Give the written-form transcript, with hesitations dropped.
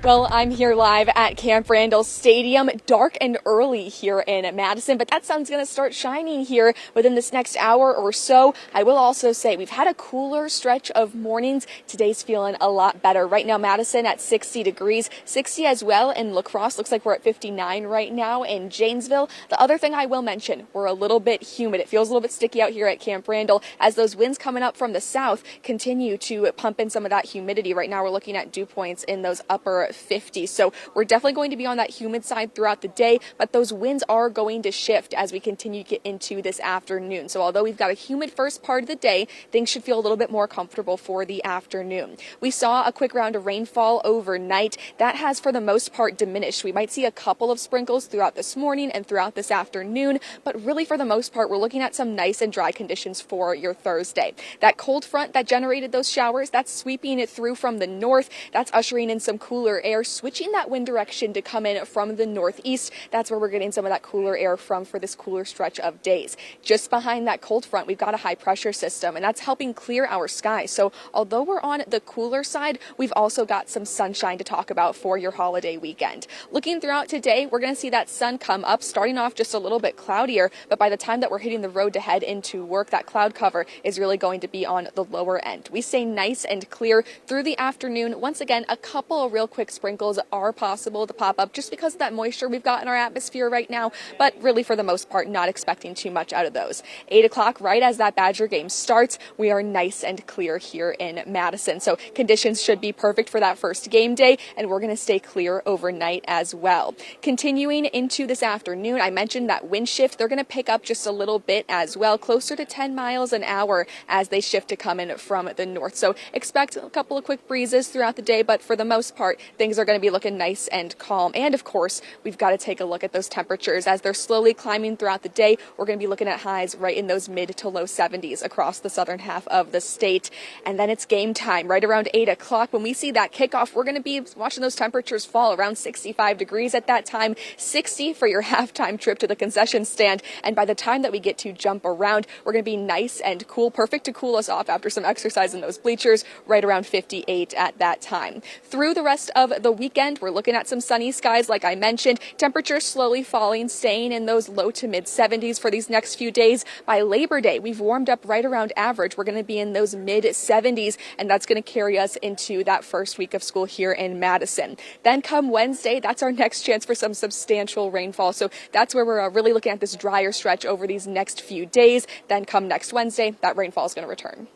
Well, I'm here live at Camp Randall Stadium, dark and early here in Madison, but that sun's going to start shining here within this next hour or so. I will also say we've had a cooler stretch of mornings. Today's feeling a lot better. Right now, Madison at 60 degrees, 60 as well in La Crosse. Looks like we're at 59 right now in Janesville. The other thing I will mention, we're a little bit humid. It feels a little bit sticky out here at Camp Randall as those winds coming up from the south continue to pump in some of that humidity. Right now, we're looking at dew points in those upper 50s. So we're definitely going to be on that humid side throughout the day, but those winds are going to shift as we continue to get into this afternoon. So although we've got a humid first part of the day, things should feel a little bit more comfortable for the afternoon. We saw a quick round of rainfall overnight. That has, for the most part, diminished. We might see a couple of sprinkles throughout this morning and throughout this afternoon, but really for the most part, we're looking at some nice and dry conditions for your Thursday. That cold front that generated those showers, that's sweeping it through from the north. That's ushering in some cooler air, switching that wind direction to come in from the northeast. That's where we're getting some of that cooler air from for this cooler stretch of days. Just behind that cold front, we've got a high pressure system, and that's helping clear our skies. So although we're on the cooler side, we've also got some sunshine to talk about for your holiday weekend. Looking throughout today, we're going to see that sun come up, starting off just a little bit cloudier, but by the time that we're hitting the road to head into work, that cloud cover is really going to be on the lower end. We stay nice and clear through the afternoon. Once again, a couple of real quick sprinkles are possible to pop up just because of that moisture we've got in our atmosphere right now, but really for the most part, not expecting too much out of those. 8 o'clock, right as that Badger game starts, we are nice and clear here in Madison. So conditions should be perfect for that first game day, and we're going to stay clear overnight as well. Continuing into this afternoon, I mentioned that wind shift. They're going to pick up just a little bit as well, closer to 10 miles an hour as they shift to come in from the north. So expect a couple of quick breezes throughout the day, but for the most part, things are going to be looking nice and calm. And of course, we've got to take a look at those temperatures as they're slowly climbing throughout the day. We're going to be looking at highs right in those mid to low 70s across the southern half of the state. And then it's game time right around 8 o'clock. When we see that kickoff, we're going to be watching those temperatures fall around 65 degrees at that time, 60 for your halftime trip to the concession stand. And by the time that we get to jump around, we're going to be nice and cool, perfect to cool us off after some exercise in those bleachers, right around 58 at that time. Through the rest of the weekend, we're looking at some sunny skies, like I mentioned. Temperatures slowly falling, staying in those low to mid 70s for these next few days. By Labor Day, we've warmed up right around average. We're going to be in those mid 70s, and that's going to carry us into that first week of school here in Madison. Then come Wednesday, that's our next chance for some substantial rainfall. So that's where we're really looking at this drier stretch over these next few days. Then come next Wednesday, that rainfall is going to return.